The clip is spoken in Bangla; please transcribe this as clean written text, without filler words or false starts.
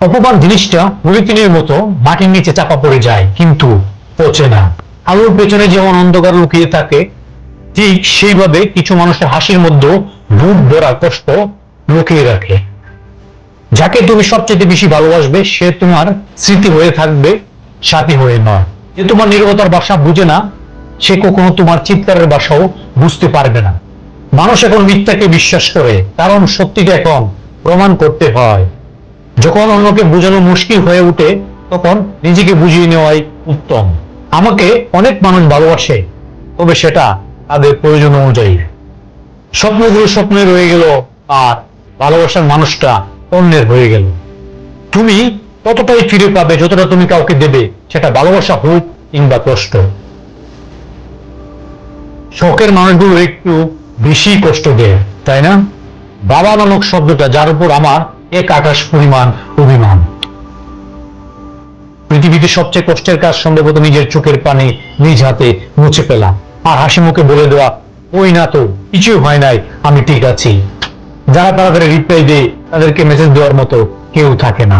অপমান জিনিসটা পলিথিনের মতো মাটির নিচে চাপা পড়ে যায়, কিন্তু পচে না। আলোর পেছনে যেমন অন্ধকার লুকিয়ে থাকে, ঠিক সেইভাবে কিছু মানুষের হাসির মধ্যে বুক ভরা কষ্ট লুকিয়ে রাখে। যাকে তুমি সবচেয়ে বেশি ভালোবাসবে সে তোমার স্মৃতি হয়ে থাকবে, সাথী হয়ে নয়। যে তোমার নীরবতার ভাষা বুঝে না, সে কখনো তোমার চিৎকারের ভাষাও বুঝতে পারবে না। মানুষ এখন মিথ্যাকে বিশ্বাস করে, কারণ সত্যিটা এখন প্রমাণ করতে হয়। যখন অন্যকে বোঝানো মুশকিল হয়ে ওঠে, তখন নিজেকে বুঝিয়ে নেওয়াই উত্তম। আমাকে অনেক মানুষ ভালোবাসে, তবে সেটা তাদের প্রয়োজন অনুযায়ী। স্বপ্নগুলো স্বপ্নে রয়ে গেল, আর ভালোবাসার মানুষটা অন্যের হয়ে গেল। তুমি ততটাই ফিরে পাবে যতটা তুমি কাউকে দেবে, সেটা ভালোবাসা হোক কিংবা কষ্ট। শখের মানুষগুলো একটু বেশি কষ্ট দেয়, তাই না? বাবা নামক শব্দটা, যার উপর আমার এক আকাশ পরিমাণ অভিমান। পৃথিবীতে সবচেয়ে কষ্টের কাজ সম্ভবত নিজের চোখের পানি নিজ হাতে মুছে ফেলা, আর হাসি মুখে বলে দেওয়া, ওই না তো, কিছু হয় নাই, আমি ঠিক আছি। যারা তাড়াতাড়ি রিপ্লাই দেয় তাদেরকে মেসেজ দেওয়ার মতো কেউ থাকে না।